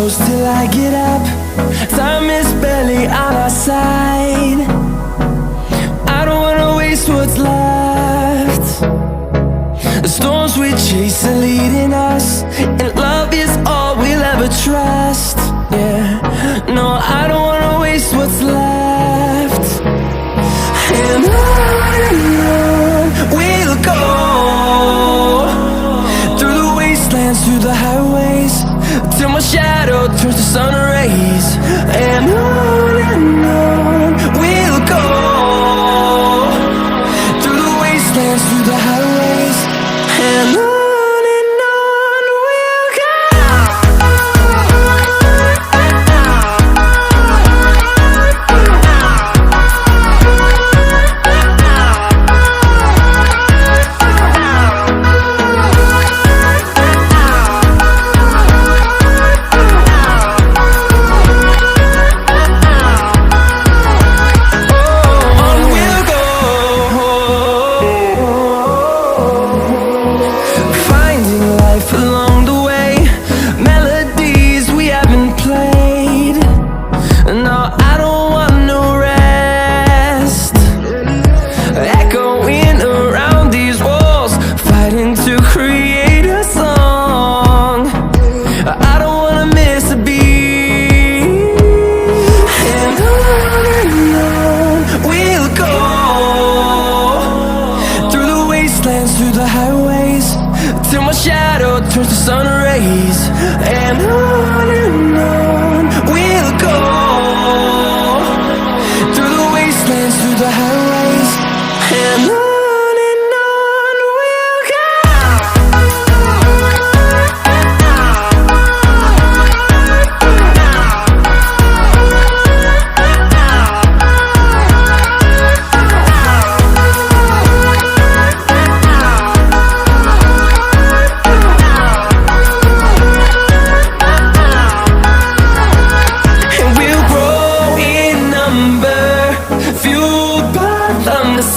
close till I get up. Time is barely on our side. I don't wanna waste what's left. The storms we chase are leading us, and love is all we'll ever trust. Yeah, no, I don't wanna waste what's left. And on we'll go, through the wastelands, through the highways, till my shadow turns to sun rays. And on we'll go, through the wastelands, through the highways, and on we'll go. Through the highways, till my shadow turns to sun rays. And on we'll go, through the wastelands, through the highways, and on we'll go.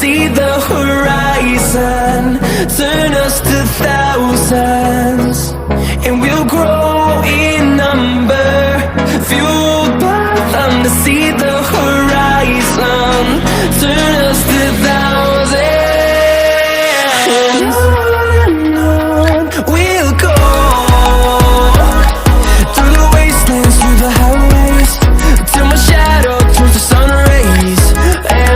See the horizon, turn us to thousands, and we'll grow in number, fueled by them. To see the horizon, turn us to thousands, and on we'll go, through the wastelands, through the highways, till my shadow turns to sun rays. And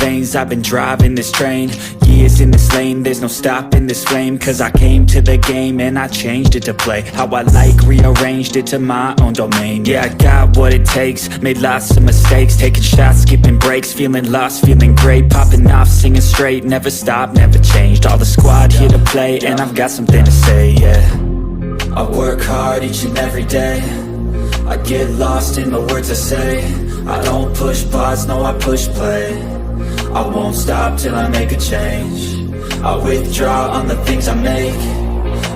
veins, I've been driving this train, years in this lane, there's no stopping this flame. Cause I came to the game and I changed it to play how I like, rearranged it to my own domain. Yeah, I got what it takes, made lots of mistakes, taking shots, skipping breaks, feeling lost, feeling great, popping off, singing straight, never stopped, never changed. All the squad here to play, and I've got something to say, yeah. I work hard each and every day, I get lost in the words I say. I don't push pause, no, I push play. I won't stop till I make a change. I withdraw on the things I make.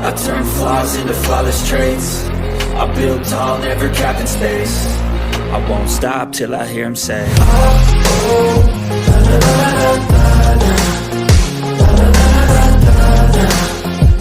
I turn flaws into flawless traits. I build tall, never capped in space. I won't stop till I hear him say, oh, oh.